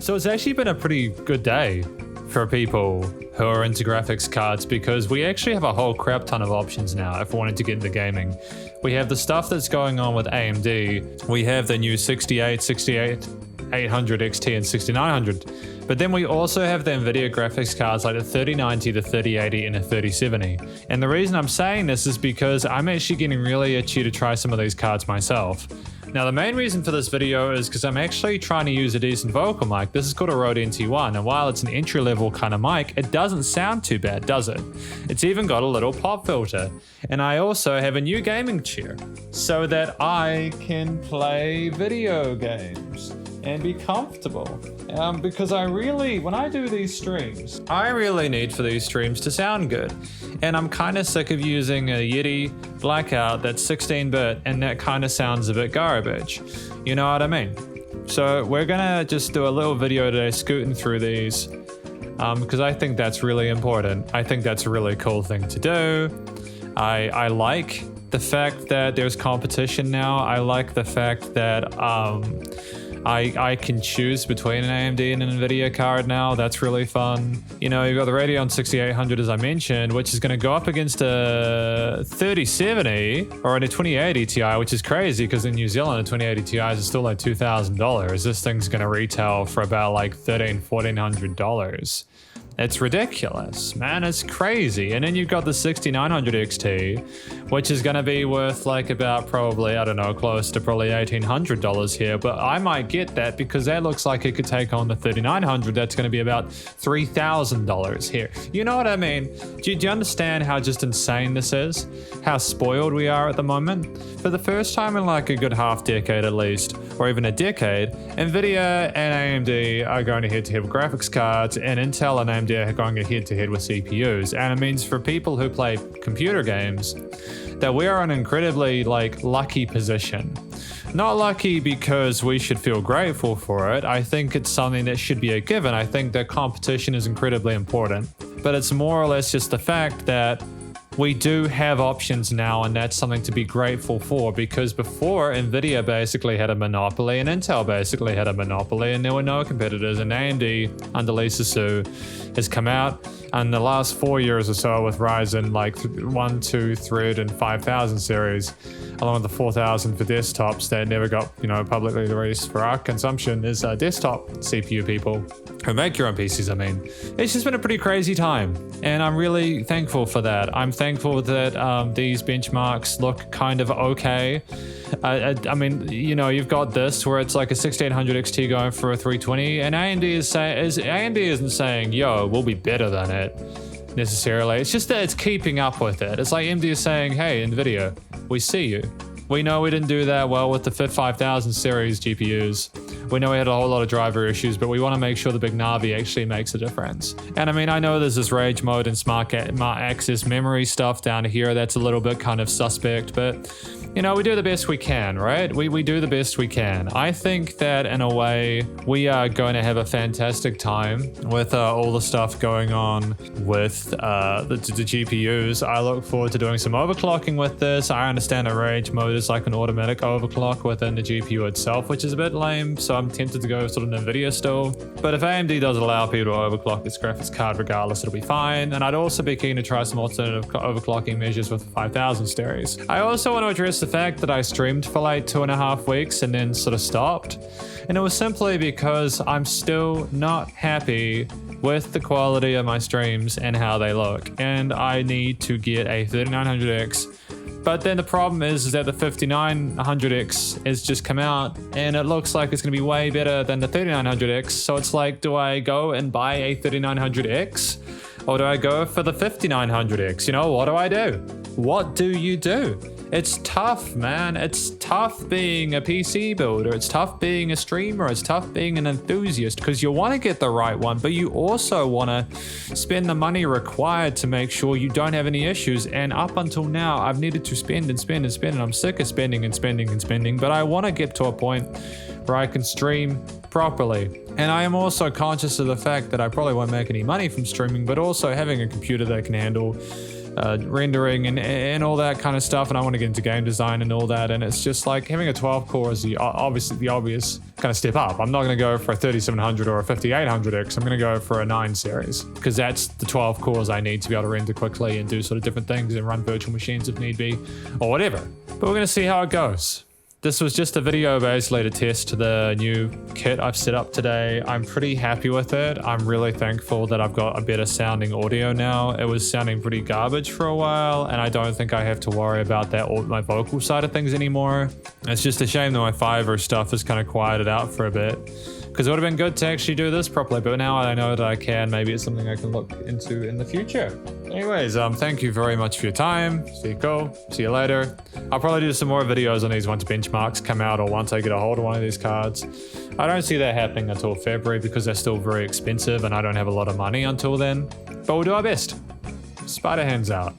So it's actually been a pretty good day for people who are into graphics cards because we actually have a whole crap ton of options now if we wanted to get into gaming. We have the stuff that's going on with AMD. We have the new 800 XT and 6900. But then we also have the NVIDIA graphics cards like the 3090, the 3080, and the 3070. And the reason I'm saying this is because I'm actually getting really itchy to try some of these cards myself. Now, the main reason for this video is because I'm actually trying to use a decent vocal mic. This is called a Rode NT1, and while it's an entry-level kind of mic, it doesn't sound too bad, does it? It's even got a little pop filter. And I also have a new gaming chair so that I can play video games and be comfortable. Because when I do these streams, I really need for these streams to sound good. And I'm kind of sick of using a Yeti Blackout that's 16-bit and that kind of sounds a bit garbage. You know what I mean? So we're gonna just do a little video today scooting through these because I think that's really important. I think that's a really cool thing to do. I like the fact that there's competition now. I like the fact that I can choose between an AMD and an NVIDIA card now. That's really fun. You know, you've got the Radeon 6800, as I mentioned, which is going to go up against a 3070 or a 2080 Ti, which is crazy because in New Zealand, a 2080 Ti is still like $2,000. This thing's going to retail for about like $1,400. It's ridiculous, man. It's crazy. And then you've got the 6900 XT, which is going to be worth like about probably, I don't know, close to probably $1,800 here. But I might get that because that looks like it could take on the 3900. That's going to be about $3,000 here. You know what I mean? Do you understand how just insane this is? How spoiled we are at the moment? For the first time in like a good half decade at least, or even a decade, NVIDIA and AMD are going head-to-head with graphics cards, and Intel and AMD are going head-to-head with CPUs. And it means for people who play computer games that we are in an incredibly lucky position. Not lucky because we should feel grateful for it. I think it's something that should be a given. I think that competition is incredibly important. But it's more or less just the fact that we do have options now, and that's something to be grateful for, because before NVIDIA basically had a monopoly and Intel basically had a monopoly and there were no competitors, and AMD under Lisa Su has come out in the last 4 years or so with Ryzen 1, 2, 3, and 5000 series, along with the 4000 for desktops that never got publicly released for our consumption, is desktop CPU people who make your own PCs. I mean, it's just been a pretty crazy time, and I'm really thankful for that. I'm thankful that these benchmarks look kind of okay. I mean, you've got this where it's like a 1600 XT going for a 320, and AMD isn't saying, yo, we'll be better than it necessarily. It's just that it's keeping up with it. It's like AMD is saying, hey, NVIDIA, we see you. We know we didn't do that well with the 5000 series GPUs. We know we had a whole lot of driver issues, but we want to make sure the big Navi actually makes a difference. And I mean, I know there's this rage mode and smart access memory stuff down here that's a little bit kind of suspect, but we do the best we can, right? We do the best we can. I think that in a way, we are going to have a fantastic time with all the stuff going on with the GPUs. I look forward to doing some overclocking with this. I understand a rage mode is like an automatic overclock within the GPU itself, which is a bit lame, so I'm tempted to go sort of NVIDIA still. But if AMD does allow people to overclock this graphics card regardless, it'll be fine. And I'd also be keen to try some alternative overclocking measures with the 5000 series. I also want to address the fact that I streamed for like 2.5 weeks and then sort of stopped. And it was simply because I'm still not happy with the quality of my streams and how they look. And I need to get a 3900X. But then the problem is that the 5900X has just come out and it looks like it's going to be way better than the 3900X. So it's like, do I go and buy a 3900X or do I go for the 5900X? What do I do? What do you do? It's tough, man. It's tough being a PC builder. It's tough being a streamer. It's tough being an enthusiast because you want to get the right one, but you also want to spend the money required to make sure you don't have any issues. And up until now, I've needed to spend and spend and spend, and I'm sick of spending and spending and spending, but I want to get to a point where I can stream properly. And I am also conscious of the fact that I probably won't make any money from streaming, but also having a computer that can handle rendering and all that kind of stuff, and I want to get into game design and all that, and it's just like having a 12 core is obviously the obvious kind of step up. I'm not going to go for a 3700 or a 5800X. I'm going to go for a 9 series because that's the 12 cores I need to be able to render quickly and do sort of different things and run virtual machines if need be or whatever. But we're going to see how it goes. This was just a video basically to test the new kit I've set up today. I'm pretty happy with it. I'm really thankful that I've got a better sounding audio now. It was sounding pretty garbage for a while, and I don't think I have to worry about that or my vocal side of things anymore. It's just a shame that my Fiverr stuff has kind of quieted out for a bit, because it would have been good to actually do this properly, but now I know that I can. Maybe it's something I can look into in the future. Anyways, thank you very much for your time. See you go. See you later. I'll probably do some more videos on these once benchmarks come out or once I get a hold of one of these cards. I don't see that happening until February because they're still very expensive and I don't have a lot of money until then. But we'll do our best. Spider hands out.